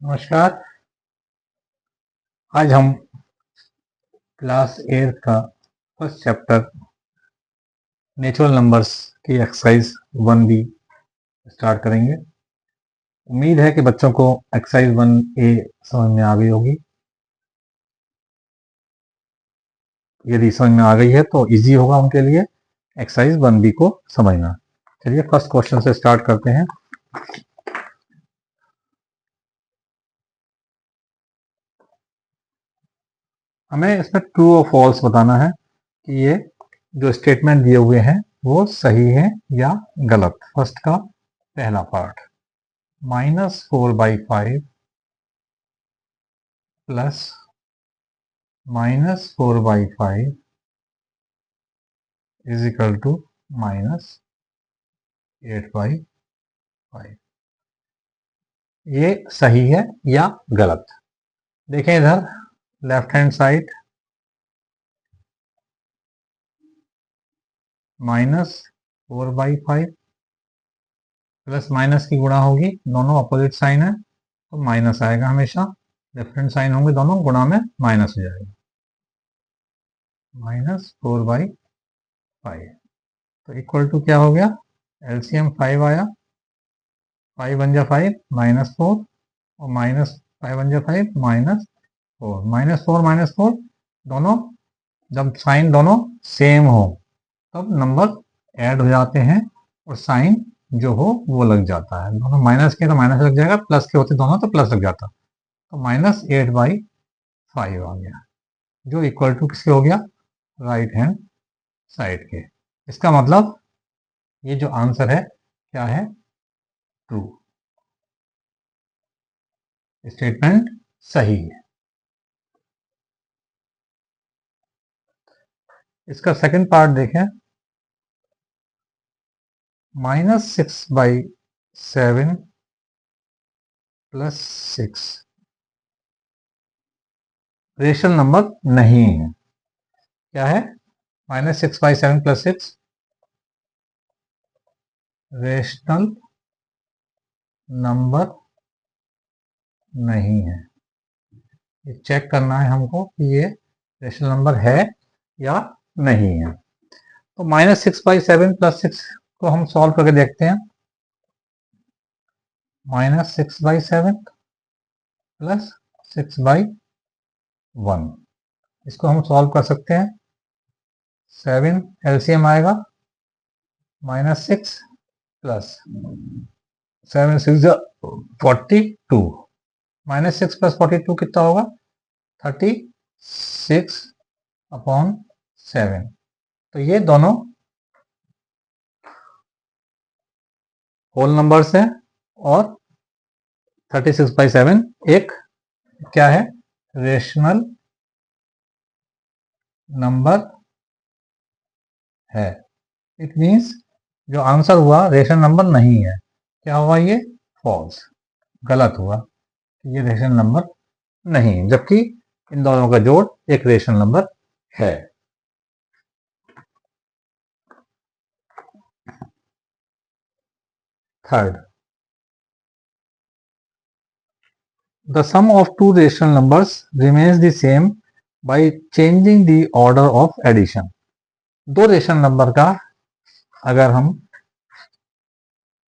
नमस्कार। आज हम क्लास 8 का फर्स्ट चैप्टर नेचुरल नंबर्स की एक्सरसाइज 1B स्टार्ट करेंगे। उम्मीद है कि बच्चों को एक्सरसाइज 1A समझ में आ गई होगी। यदि समझ में आ गई है तो इजी होगा उनके लिए एक्सरसाइज 1B को समझना। चलिए फर्स्ट क्वेश्चन से स्टार्ट करते हैं। हमें इसमें ट्रू और फॉल्स बताना है कि ये जो स्टेटमेंट दिए हुए हैं वो सही है या गलत। फर्स्ट का पहला part, -4/5 plus -4/5 is equal to -8/5। ये सही है या गलत। देखें इधर left hand side, -4/5 plus minus की गुणा होगी, दोनों अपोजिट साइन है तो माइनस आएगा हमेशा। डिफरेंट साइन होंगे दोनों, गुणा में माइनस हो जाएगा, -4/5। तो इक्वल टू क्या हो गया, एलसीएम 5 आया, 5 बन जा 5 -4 और -5 बन जा 5 -4। -4 दोनों जब साइन दोनों सेम हो तब नंबर ऐड हो जाते हैं और साइन जो हो वो लग जाता है। दोनों माइनस के तो माइनस लग जाएगा, प्लस के होते दोनों तो प्लस लग जाता। तो -8/5 आ गया, जो इक्वल टू किसके हो गया, राइट हैंड साइड के। इसका मतलब ये जो आंसर है क्या है, ट्रू। स्टेटमेंट सही है। इसका सेकंड पार्ट देखें, -6/7 प्लस 6 रेशनल नंबर नहीं है। क्या है, -6/7 प्लस 6 रेशनल नंबर नहीं है। ये चेक करना है हमको कि ये रेशनल नंबर है या नहीं है। तो -6/7 प्लस 6 को हम सॉल्व करके देखते हैं। -6/7 प्लस 6/1, इसको हम सॉल्व कर सकते हैं। 7 एलसीएम आएगा, -6 प्लस 7 6 42, -6 प्लस 42 कितना होगा, 36/7। तो ये दोनों होल नंबर्स हैं और 36/7 एक क्या है, रेशनल नंबर है। इट मीन्स जो आंसर हुआ रेशनल नंबर नहीं है। क्या हुआ, ये फॉल्स, गलत हुआ, ये रेशनल नंबर नहीं, जबकि इन दोनों का जोड़ एक रेशनल नंबर है। Third, the sum of two rational numbers remains the same by changing the order of addition। दो रेशनल नंबर का अगर हम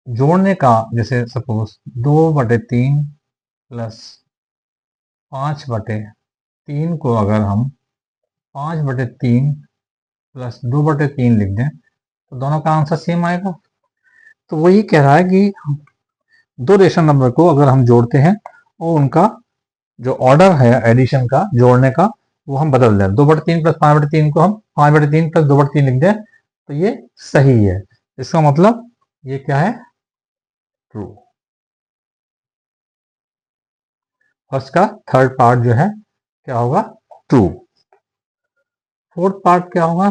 जोड़ने का, जैसे सपोज 2/3 प्लस 5/3 को अगर हम 5/3 प्लस 2/3 लिख दें तो दोनों का आंसर सेम आएगा। तो वही कह रहा है कि दो रेशनल नंबर को अगर हम जोड़ते हैं और उनका जो ऑर्डर है एडिशन का, जोड़ने का, वो हम बदल दें। 2/3 प्लस 5/3 को हम 5/3 प्लस 2/3 लिख दें तो ये सही है। इसका मतलब ये क्या है, ट्रू। फर्स्ट का थर्ड पार्ट जो है क्या होगा, ट्रू। फोर्थ पार्ट क्या होगा,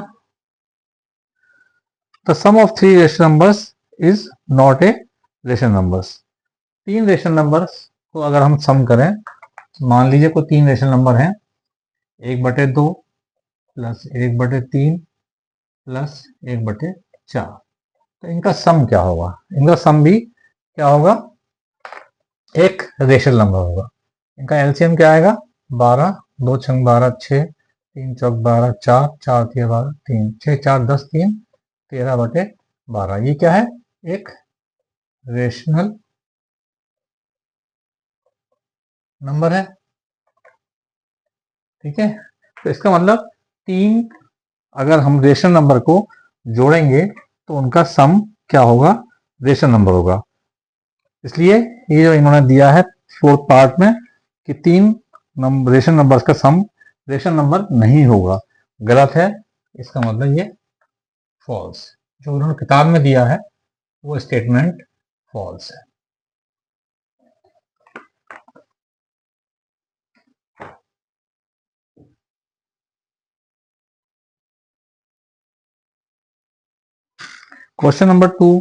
the sum of 3 rational numbers is not a rational numbers. 3 rational numbers को अगर हम सम करें, मान लीजिए कोई 3 रेशनल नंबर हैं, 1/2 प्लस 1/3 प्लस 1/4, तो इनका सम क्या होगा, इनका सम भी क्या होगा, एक रेशनल नंबर होगा। इनका एलसीएम क्या आएगा? 12, 2 छंग 12, 6, 3 चौक 12, 4, 4 तिया 12, 3, 6 4 10, 3 13/12। ये क्या है? एक रेशनल नंबर है। ठीक है, तो इसका मतलब तीन, अगर हम रेशनल नंबर को जोड़ेंगे तो उनका सम क्या होगा? रेशनल नंबर होगा। इसलिए ये जो इन्होंने दिया है फोर्थ पार्ट में कि तीन रेशनल नंबर्स का सम रेशनल नंबर नहीं होगा, गलत है। इसका मतलब ये फॉल्स, जो उन्होंने किताब में दिया है वो स्टेटमेंट फॉल्स है। क्वेश्चन नंबर 2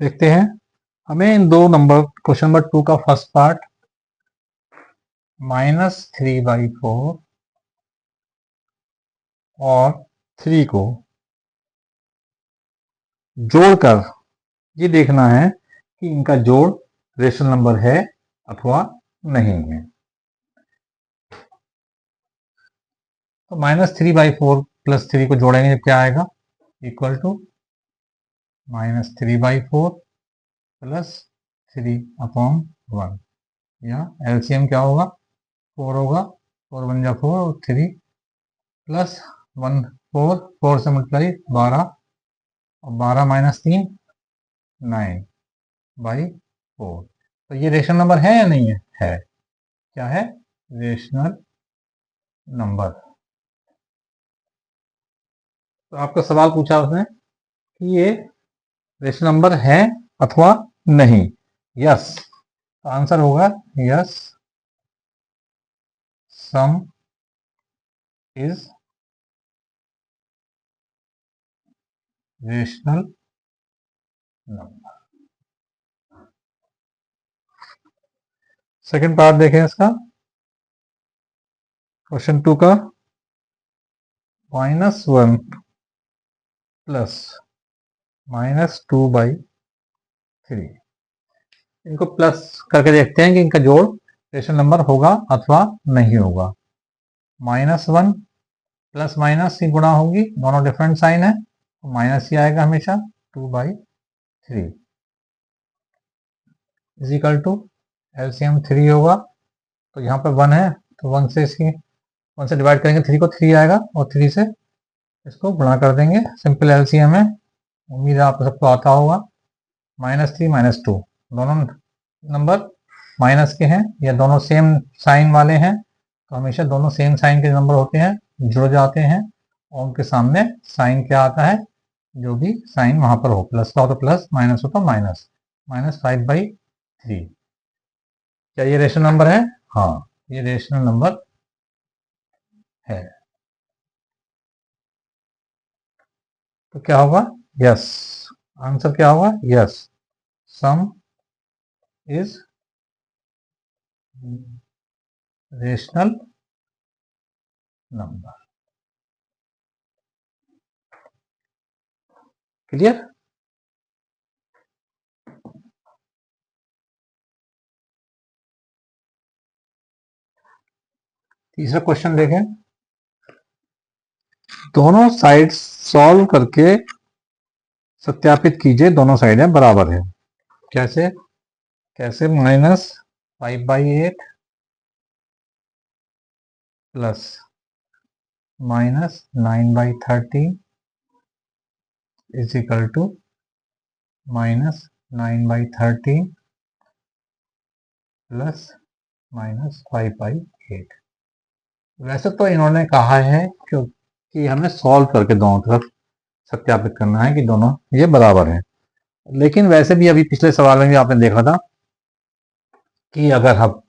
देखते हैं। हमें इन दो नंबर, क्वेश्चन नंबर 2 का फर्स्ट पार्ट -3/4 और 3 को जोड़कर ये देखना है कि इनका जोड़ रेशनल नंबर है अथवा नहीं है। तो -3/4 प्लस 3 को जोड़ेंगे तो क्या आएगा? Equal to -3/4 plus 3/1। या एलसीएम क्या होगा? 4 होगा, 4 1 जा 4 और 3 प्लस 1 4, 4 से मल्टीप्लाई 12 और 12 माइनस 3 9/4। तो ये रेशनल नंबर है या नहीं है? है। क्या है? Rational number. तो आपका सवाल पूछा उसने कि ये रेशनल नंबर है अथवा नहीं। यस, तो आंसर होगा yes, some is rational number. Second part देखें इसका, क्वेश्चन 2 का। -1 प्लस -2/3, इनको प्लस करके देखते हैं कि इनका जोड़ रेशनल नंबर होगा अथवा नहीं होगा। -1 प्लस माइनस ही गुणा होगी, दोनों डिफरेंट साइन है तो माइनस ही आएगा हमेशा। 2/3 इज इक्वल टू एलसीएम 3 होगा, तो यहाँ पे 1 है तो 1 से इसकी 1 से डिवाइड करेंगे 3 को, 3 आएगा और 3 से इसको गुणा कर देंगे। सिंपल एलसीएम है, उम्मीद है आपको सबको आता होगा। -3 -2 दोनों नंबर माइनस के हैं या दोनों सेम साइन वाले हैं, तो हमेशा दोनों सेम साइन के नंबर होते हैं, जुड़ जाते हैं और उनके सामने साइन क्या आता है? जो भी साइन वहां पर हो, प्लस का हो तो प्लस, माइनस हो तो माइनस। -5/3। क्या ये रेशनल नंबर है? हाँ, ये रेशनल नंबर है। तो क्या होगा? यस, आंसर क्या होगा? Yes, some is rational number. Clear? तीसरा क्वेश्चन देखें। दोनों साइड सॉल्व करके सत्यापित कीजिए दोनों साइडें बराबर है। कैसे? कैसे? -5/8 plus -9/13 is equal to -9/13 plus -5/8। वैसे तो इन्होंने कहा है क्योंकि हमें सॉल्व करके दोनों तरफ सत्यापित करना है कि दोनों ये बराबर हैं। लेकिन वैसे भी अभी पिछले सवाल में भी आपने देखा था कि अगर हम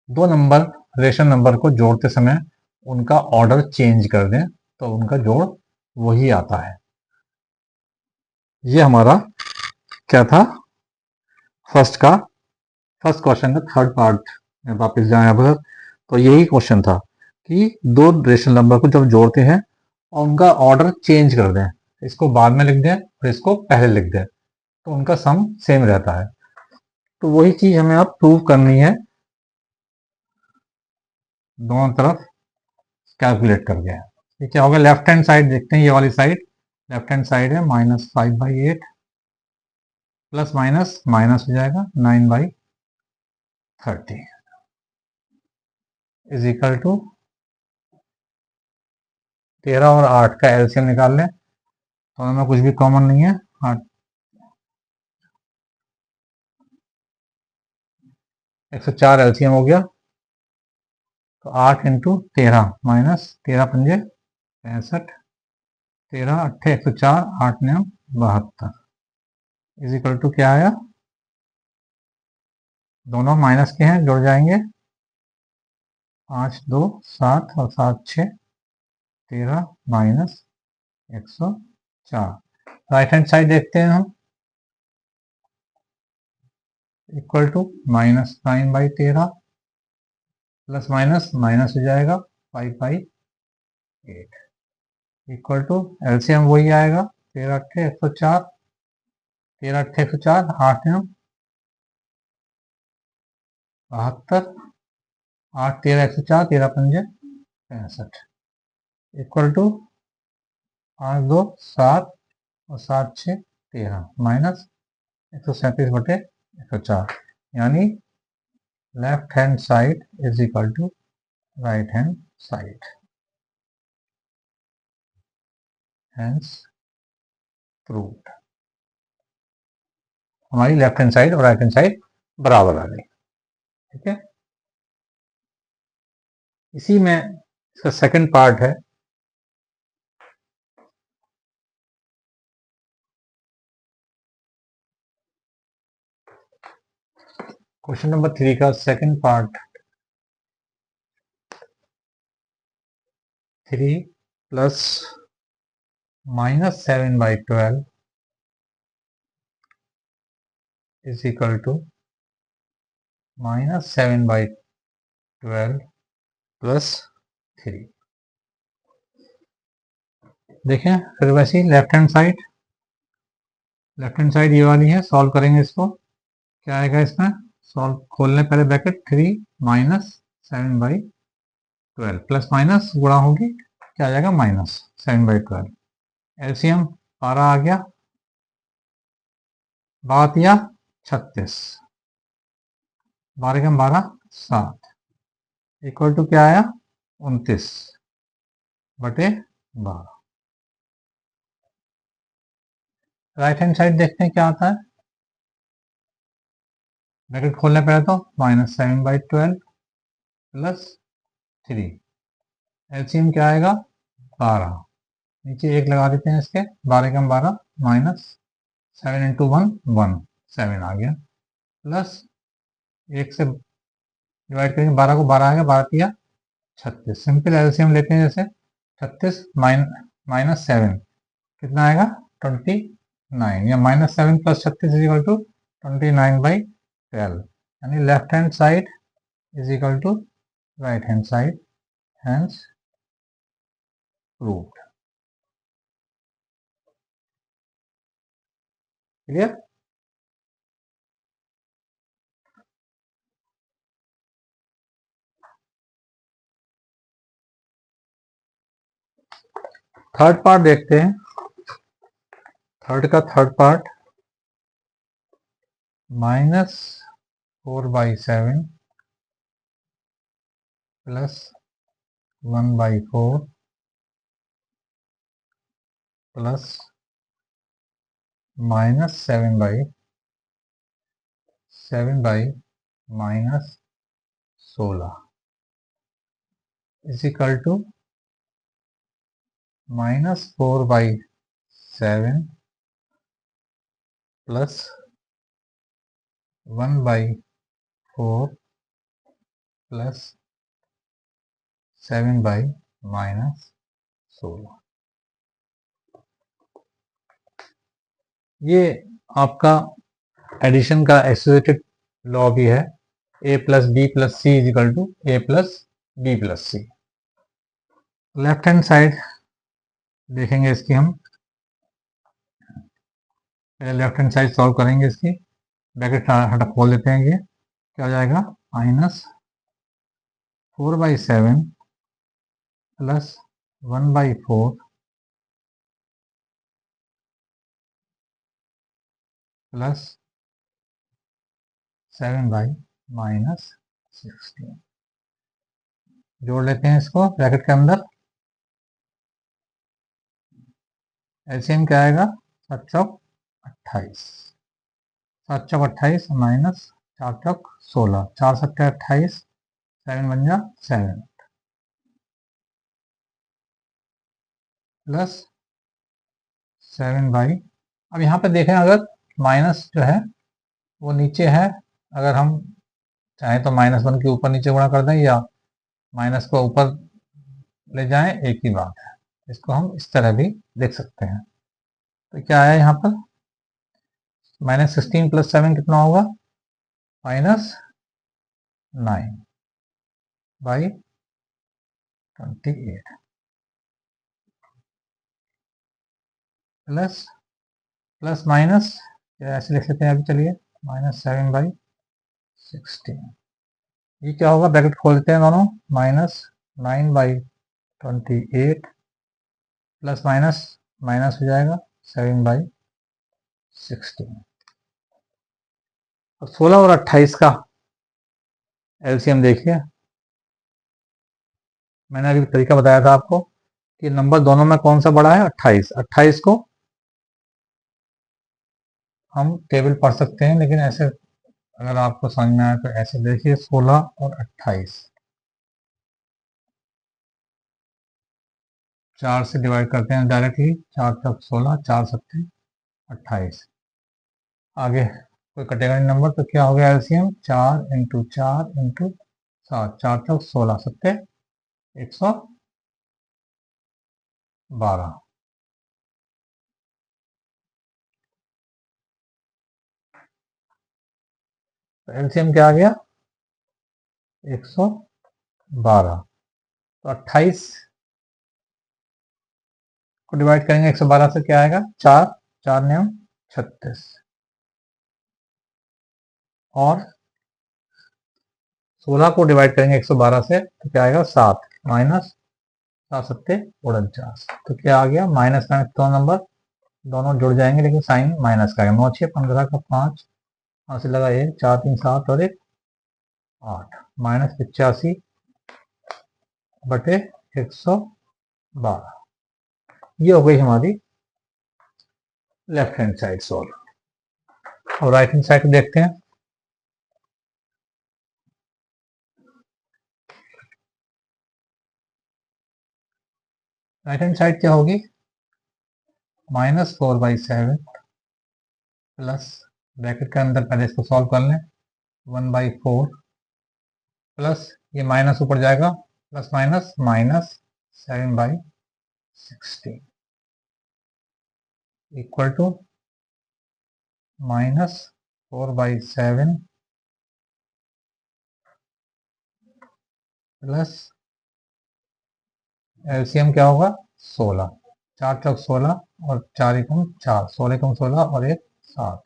दो नंबर रेशनल नंबर को जोड़ते समय उनका ऑर्डर चेंज कर दें तो उनका जोड़ वही आता है। ये हमारा क्या था? फर्स्ट क्वेश्चन का थर्ड पार्ट में वापस जाए अब, तो यही क्वेश्चन था कि दो रेशनल नंबर को जब जोड़ते हैं और उनका ऑर्डर चेंज कर दें, इसको बाद में लिख दें और इसको पहले लिख दें, तो उनका सम सेम रहता है। तो वही चीज हमें अब प्रूव करनी है दोनों तरफ कैलकुलेट करके। ये क्या होगा, लेफ्ट हैंड साइड देखते हैं, ये वाली साइड लेफ्ट हैंड साइड है -5/8 प्लस माइनस माइनस हो जाएगा 9/30 इज इक्वल टू 13 और 8 का एलसीएम निकाल लें, तो हमें कुछ भी कॉमन नहीं है। 8 104 एलसीएम हो गया, तो 8 into 13 minus 13×5 65, 13×8 104, 8×9 72 is equal to क्या आया, दोनों माइनस के हैं, जुड़ जाएंगे, 5 2 7 और 7 6 13 माइनस 104। राइट हैंड साइड देखते हैं हम, equal to -9/13 plus minus minus हो जाएगा 5/8 इक्वल टू एलसीएम वही आएगा, 13×8 104, 13×8 104, 8×9 72, 8 13 104, 13×5 65 इक्वल टू 5 2 7 और 7 6 13 माइनस 137/104, यानी left hand side is equal to right hand side, hence proved. हमारी लेफ्ट हैंड साइड और राइट हैंड साइड बराबर आ गई। ठीक है, इसी में इसका सेकंड पार्ट है, क्वेश्चन नंबर 3 का second part, 3 plus -7/12 is equal to -7/12 plus 3। देखें फिर वैसे ही लेफ्ट हैंड साइड ये वाली है, सॉल्व करेंगे इसको, क्या आएगा इसमें, सॉल्व खोलने पहले ब्रैकेट, 3 -7/12 प्लस माइनस गुणा होगी, क्या आ जाएगा -7/12, एलसीएम 12 आ गया, 12 या 36, 12 12 7 इक्वल टू क्या आया 29/12। राइट हैंड साइड देखते हैं क्या आता है, ब्रैकेट खोलने पहले तो -7/12 प्लस 3, एलसीएम क्या आएगा 12, नीचे 1 लगा देते हैं इसके, 12 12 माइनस 7 इंटू 1 1 7 आ गया, प्लस 1 से डिवाइड करेंगे, 12 को 12 आ गया, 12 या 36, सिंपल एलसीएम लेते हैं जैसे 36 माइनस 7 कितना आएगा 29, या -7 प्लस 36 इज इक्वल टू 29/12, यानी left hand side is equal to right hand side, hence proved. Clear. Third part देखते हैं, third part -4/7 plus 1/4 plus -7/-16 is equal to -4/7 plus 1/4 plus 7/-16। ये आपका एडिशन का एसोसिएटेड लॉ भी है, a plus B plus C is equal to a plus B plus C. Left hand side देखेंगे इसकी हम, पहले लेफ्ट हैंड साइड सॉल्व करेंगे इसकी, ब्रैकेट हटा खोल देते हैं, ये क्या हो जाएगा -4/7 प्लस 1/4 प्लस 7/-16। जोड़ लेते हैं इसको ब्रैकेट के अंदर। एलसीएम क्या आएगा, 7 चौक 28, 7 चौक 28 माइनस 4 चौक 16, 4 सत्ते 28, 7 बन जा 7 प्लस 7/, अब यहाँ पे देखें अगर माइनस जो है वो नीचे है, अगर हम चाहें तो -1 के ऊपर नीचे गुणा कर दें या माइनस को ऊपर ले जाएं, एक ही बात है। इसको हम इस तरह भी देख सकते हैं। तो क्या आया यहाँ पर, -16 + 7 कितना होगा, -9/28 प्लस प्लस माइनस ऐसे लिख सकते हैं अभी, चलिए -7/16, ये क्या होगा, ब्रैकेट खोल देते हैं दोनों, -9/28 प्लस माइनस माइनस हो जाएगा 7/16। और 16 और 28 का एलसीएम देखिए, मैंने अभी तरीका बताया था आपको कि नंबर दोनों में कौन सा बड़ा है, 28। 28 को हम टेबल पढ़ सकते हैं, लेकिन ऐसे अगर आपको समझ में आए तो ऐसे देखिए, 16 और 28 4 से डिवाइड करते हैं डायरेक्टली, 4 चौक 16, 4 सत्ते 28, आगे कोई कटेगा नहीं नंबर, तो क्या हो गया एलसीएम, 4 × 4 × 7, 4 चौक 16 सत्ते 112। तो एलसीएम क्या आ गया, 112। तो 28 को डिवाइड करेंगे 112 से, क्या आएगा, 4 4 9 36, और 16 को डिवाइड करेंगे 112 से तो क्या आएगा, 7 माइनस 7 सत्ते 49। तो क्या आ गया, माइनस का दो नंबर दोनों जुड़ जाएंगे, लेकिन साइन माइनस का है। 9 6 15 का 5, वहां से लगा 1 4 3 7 और 1 8, -85/112। ये हो गई हमारी लेफ्ट हैंड साइड सॉल्व। और राइट हैंड साइड देखते हैं। राइट हैंड साइड क्या होगी, -4/7 प्लस, ब्रैकेट के अंदर पहले इसको सॉल्व कर लें, 1/4 प्लस ये माइनस ऊपर जाएगा, plus minus -7/16 equal to -4/7 plus LCM क्या होगा, 16, 4 चौक 16 और 4 एकम 4, 16 एकम 16 और 1 7,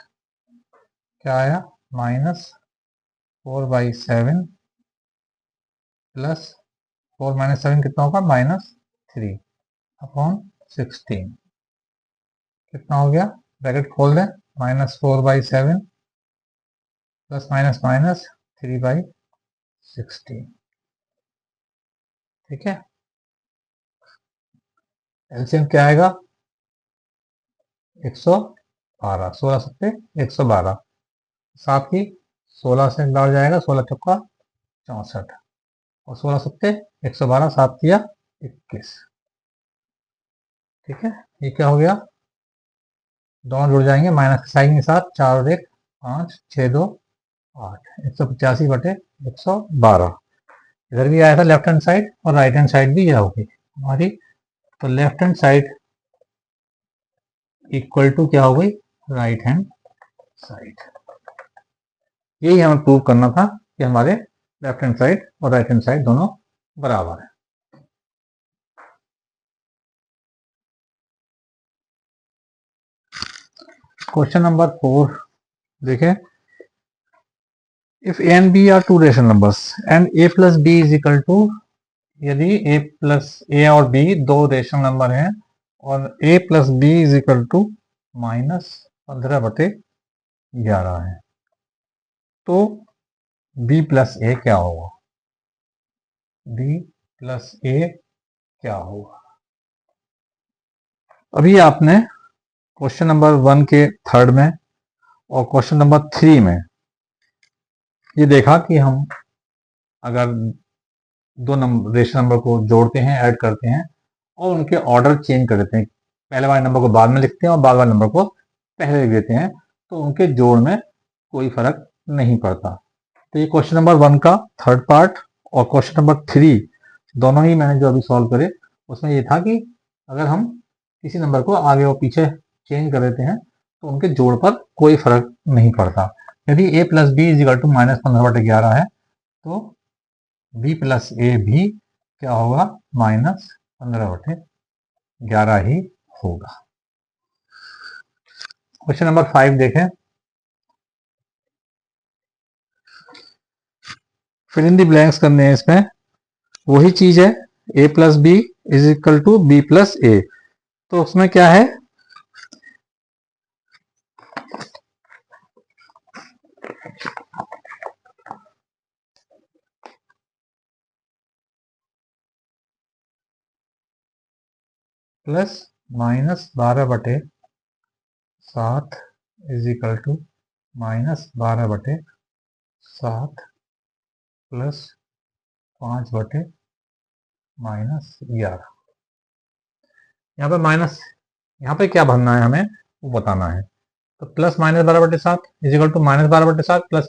क्या आया, -4/7 प्लस 4 - 7 कितना होगा, -3/16 कितना हो गया, ब्रैकेट खोल दें, -4/7 प्लस माइनस माइनस 3/16, ठीक है। एलसीएम क्या आएगा, 112, 16 सत्ते 112, साथ ही 16 से लड़ जाएगा, 16 चौका 64 और 16 सत्ते 112, 7 किया 21, ठीक है। ये क्या हो गया, दोनों जुड़ जाएंगे माइनस के साइन के साथ, 4 और 1 5 6 2 8, 185/112। इधर भी आया था लेफ्ट हैंड साइड, और राइट हैंड साइड भी यह होगी हमारी। तो left hand side equal to क्या हो गई, राइट हैंड साइड। यही हमें प्रूव करना था कि हमारे लेफ्ट हैंड साइड और राइट हैंड साइड दोनों बराबर है। क्वेश्चन नंबर 4 देखें, if A and B are two rational numbers and A plus B is equal to, यदि ए और बी दो रेशनल नंबर हैं और A plus B is equal to -15/11 है, तो बी प्लस ए क्या होगा? बी प्लस ए क्या होगा? अभी आपने क्वेश्चन नंबर 1 के थर्ड में और क्वेश्चन नंबर 3 में ये देखा कि हम अगर दो रेशनल नंबर को जोड़ते हैं, ऐड करते हैं और उनके ऑर्डर चेंज कर देते हैं, पहले वाले नंबर को बाद में लिखते हैं और बाद वाले नंबर को पहले लिख देते हैं, तो उनके जोड़ में कोई फर्क नहीं पड़ता। तो ये क्वेश्चन नंबर 1 का थर्ड पार्ट और क्वेश्चन नंबर 3 दोनों ही मैंने जो अभी सॉल्व करे, उसमें ये था कि अगर हम किसी नंबर को आगे और पीछे चेंज कर देते हैं तो उनके जोड़ पर कोई फर्क नहीं पड़ता। यदि a plus B is equal to -15/11 है, तो b प्लस ए भी क्या होगा? -15/11 ही होगा। क्वेश्चन नंबर 5 देखें, फिल इन द ब्लैंक्स करने हैं इसमें, वही चीज है, a plus B is equal to B plus A, तो उसमें क्या है? Plus -12/7 is equal to -12/7 plus 5/-11। यहाँ पे माइनस, यहाँ पे क्या भरना है हमें वो बताना है। तो plus -12/7 is equal to -12/7 plus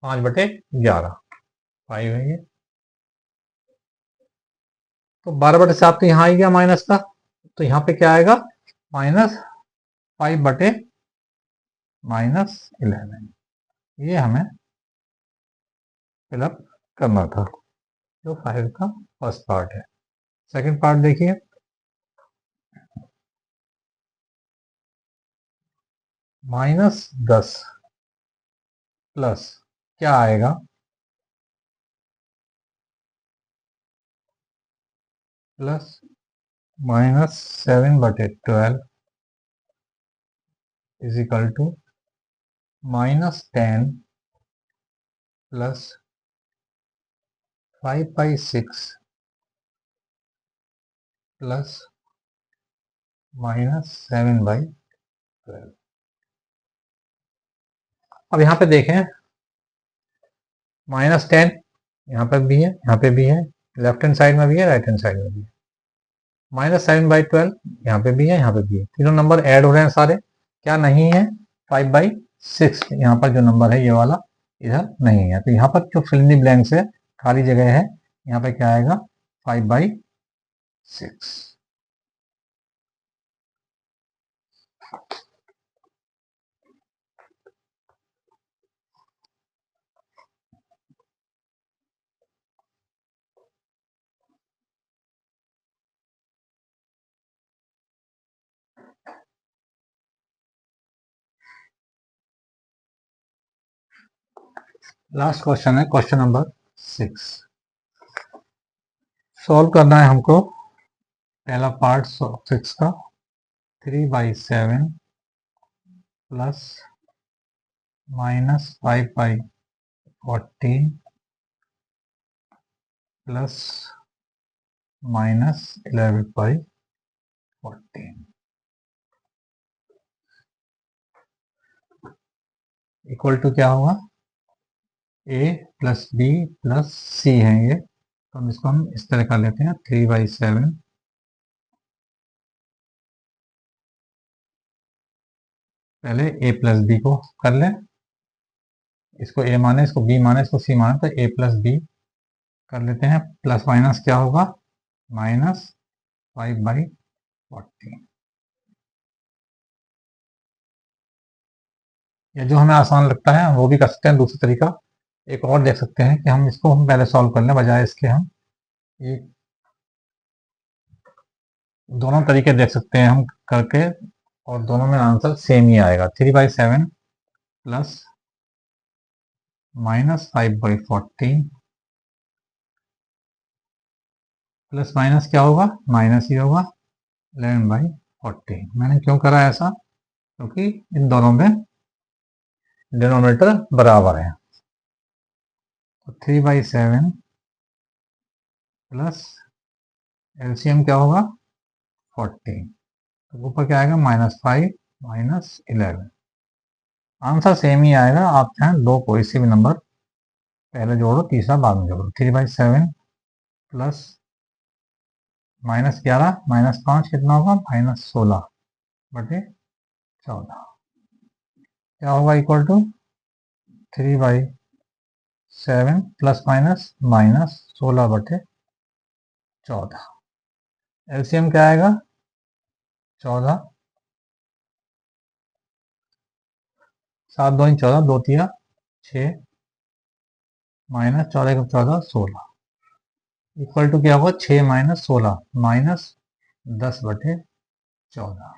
5/11, 5 है ये। तो 12/7 तो यहाँ आ गया माइनस का, तो यहाँ पे क्या आएगा? -5/-11। ये हमें फिलअप करना था, जो 5 का फर्स्ट पार्ट है। सेकंड पार्ट देखिए, -10 प्लस क्या आएगा? Plus -7/12 is equal to -10 plus 5/6 plus -7/12। अब यहाँ पे देखें, -10 यहाँ पर भी है, यहाँ पे भी है, लेफ्ट हैंड साइड में भी है, राइट हैंड साइड में भी है। -7/12 यहाँ पे भी है, यहाँ पे भी है। तीनों नंबर ऐड हो रहे हैं सारे, क्या नहीं है? 5/6 यहाँ पर जो नंबर है ये वाला इधर नहीं है, तो यहाँ पर जो फिल इन द ब्लैंक्स है, खाली जगह है, यहाँ पे क्या आएगा? 5/6। लास्ट क्वेश्चन है क्वेश्चन नंबर 6। सॉल्व करना है हमको पहला पार्ट 6 का, 3/7 प्लस -5/14 प्लस -11/14 इक्वल टू क्या होगा? a प्लस बी प्लस सी है ये, तो हम इसको हम इस तरह कर लेते हैं, 3/7 पहले a प्लस बी को कर लें, इसको a माने, इसको b माने, इसको c माने, तो a प्लस बी कर लेते हैं, प्लस माइनस क्या होगा? -5/14। या जो हमें आसान लगता है वो भी कर सकते हैं, दूसरा तरीका एक और देख सकते हैं कि हम इसको हम पहले सॉल्व कर लें, बजाय इसके हम ये दोनों तरीके देख सकते हैं हम करके, और दोनों में आंसर सेम ही आएगा। 3/7 प्लस -5/14 प्लस माइनस क्या होगा, माइनस ही होगा 11/14। मैंने क्यों करा ऐसा, क्योंकि इन दोनों में डिनोमिनेटर बराबर है। तो 3/7 प्लस एलसीएम क्या होगा 14, तो ऊपर क्या आएगा -5 -11। आंसर सेम ही आएगा। आप चाहें दो कोई सी भी नंबर पहले जोड़ो, तीसरा बाद में जोड़ो। 3/7 प्लस -11 -5 कितना होगा, -16/14 क्या होगा, equal to 3/7 plus minus -16/14। LCM क्या आएगा 14, 7 2 14, 2 3 6 -14 14 16 इक्वल टू क्या होगा 6 -16 -10/14।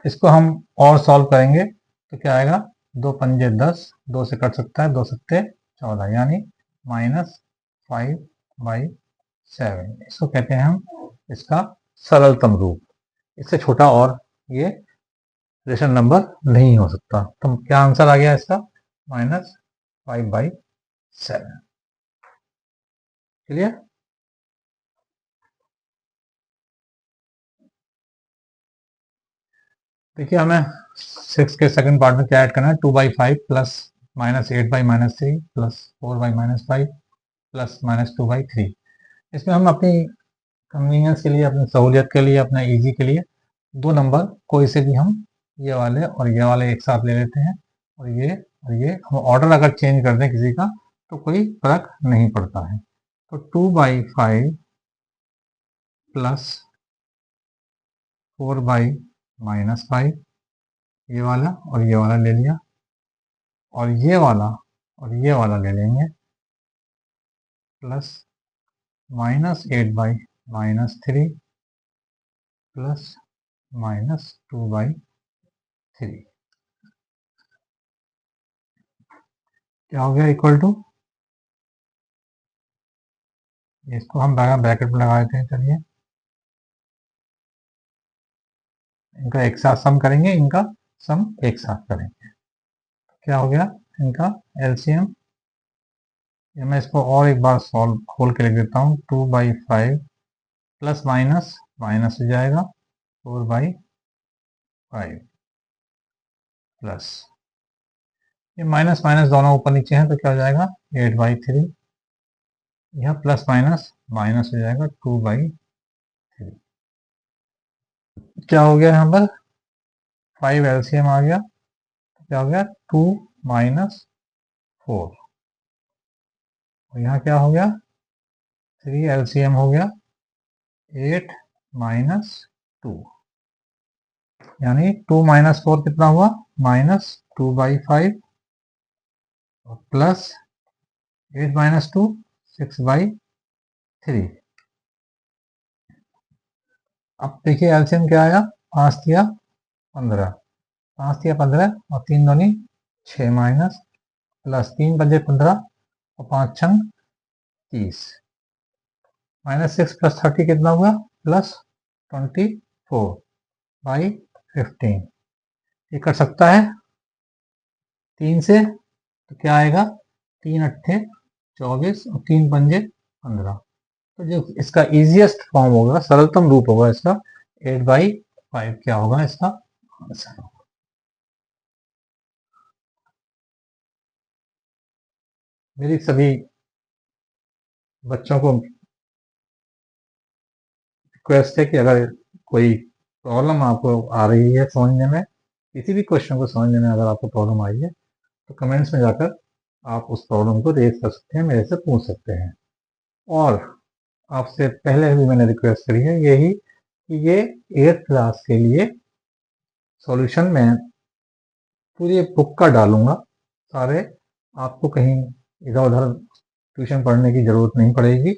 इसको हम और सॉल्व करेंगे तो क्या आएगा, 2 पंजे 10, 2 से कट सकता है, 2 सत्ते 14, यानी -5/7। इसको कहते हैं हम इसका सरलतम रूप। इससे छोटा और ये रेशन नंबर नहीं हो सकता। तो क्या आंसर आ गया इसका, -5/7। क्लियर। देखिए हमें 6 के सेकंड पार्ट में क्या ऐड करना है, 2/5 प्लस -8/-3 प्लस 4/-5 प्लस -2/3। इसमें हम अपनी कन्वीनियंस के लिए, अपनी सहूलियत के लिए, अपने इजी के लिए दो नंबर कोई से भी हम ये वाले और ये वाले एक साथ ले लेते हैं, और ये हम ऑर्डर अगर चेंज कर दें किसी का तो कोई फर्क नहीं पड़ता है। तो 2/5 प्लस 4/-5 ये वाला और ये वाला ले लिया, और ये वाला और ये वाला ले लेंगे, प्लस -8/-3 प्लस -2/3 क्या हो गया, इक्वल टू, इसको हम ब्रैकेट में लगा देते हैं। चलिए इनका एक साथ सम करेंगे, इनका सम एक साथ करेंगे। क्या हो गया इनका एलसीएम, ये मैं इसको और एक बार सॉल्व खोल के लिख देता हूँ। 2/5 प्लस माइनस माइनस हो जाएगा 4/5 प्लस, ये माइनस माइनस दोनों ऊपर नीचे हैं तो क्या हो जाएगा 8/3, यह प्लस माइनस माइनस हो जाएगा 2/3। क्या हो गया यहाँ पर 5 एलसीएम आ गया, तो क्या हो गया 2 - 4, और यहाँ क्या हो गया 3 एलसीएम हो गया 8 - 2, यानी 2 - 4 कितना हुआ -2/5 और प्लस 8 - 2 6/3। अब देखिए एलसीएम क्या आया, 5 दिया 15, 5 दिया 15 और 3 दूनी 6 माइनस प्लस 3 बजे 15 और 5 छंग 30, -6 + 30 कितना हुआ +24/15। ये कर सकता है 3 से, तो क्या आएगा 3 अट्ठे 24 और 3 पंजे 15। तो जो इसका इजीएस्ट फॉर्म होगा, सरलतम रूप होगा इसका 8/5 क्या होगा इसका आंसर। मेरी सभी बच्चों को रिक्वेस्ट है कि अगर कोई प्रॉब्लम आपको आ रही है समझने में, किसी भी क्वेश्चन को समझने में अगर आपको प्रॉब्लम आई है तो कमेंट्स में जाकर आप उस प्रॉब्लम को रेज कर सकते हैं, मेरे से पूछ सकते हैं। और आपसे पहले भी मैंने रिक्वेस्ट करी है यही कि ये 8th क्लास के लिए सॉल्यूशन में पूरी बुक का डालूंगा सारे, आपको कहीं इधर उधर ट्यूशन पढ़ने की ज़रूरत नहीं पड़ेगी,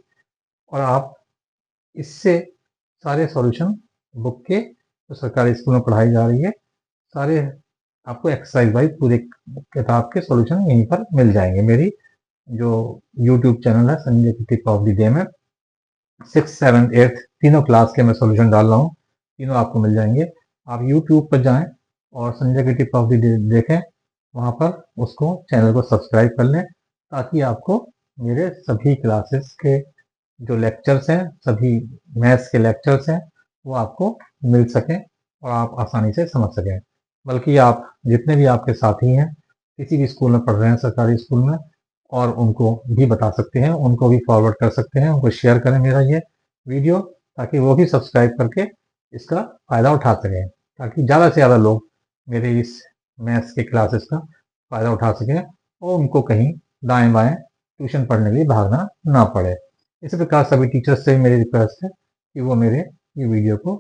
और आप इससे सारे सॉल्यूशन बुक के जो सरकारी स्कूल में पढ़ाई जा रही है, सारे आपको एक्सरसाइज वाइज पूरे किताब के सॉल्यूशन यहीं पर मिल जाएंगे। मेरी जो यूट्यूब चैनल है संजय की टिप ऑफ द डे में 6th 7th 8th तीनों क्लास के मैं सॉल्यूशन डाल रहा हूँ, तीनों आपको मिल जाएंगे। आप यूट्यूब पर जाएं और संजय की टिप ऑफ द डे देखें, वहाँ पर उसको चैनल को सब्सक्राइब कर लें ताकि आपको मेरे सभी क्लासेस के जो लेक्चर्स हैं, सभी मैथ्स के लेक्चर्स हैं, वो आपको मिल सकें और आप आसानी से समझ सकें। बल्कि आप जितने भी आपके साथी हैं किसी भी स्कूल में पढ़ रहे हैं, सरकारी स्कूल में, और उनको भी बता सकते हैं, उनको भी फॉरवर्ड कर सकते हैं, उनको शेयर करें मेरा ये वीडियो ताकि वो भी सब्सक्राइब करके इसका फ़ायदा उठा सकें, ताकि ज़्यादा से ज़्यादा लोग मेरे इस मैथ्स के क्लासेस का फ़ायदा उठा सकें और उनको कहीं दाएं बाएं ट्यूशन पढ़ने के लिए भागना ना पड़े। इसी प्रकार सभी टीचर्स से मेरी रिक्वेस्ट है कि वो मेरे ये वीडियो को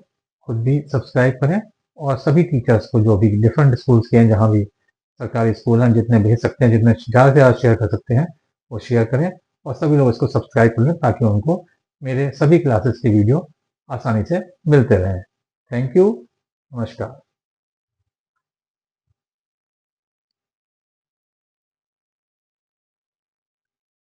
खुद भी सब्सक्राइब करें और सभी टीचर्स को जो भी डिफरेंट स्कूल्स के हैं, जहाँ भी सरकारी स्कूल हैं, जितने भेज सकते हैं, जितने ज़्यादा से ज़्यादा शेयर कर सकते हैं वो शेयर करें और सभी लोग इसको सब्सक्राइब कर लें ताकि उनको मेरे सभी क्लासेस की वीडियो आसानी से मिलते रहें। थैंक यू, नमस्कार।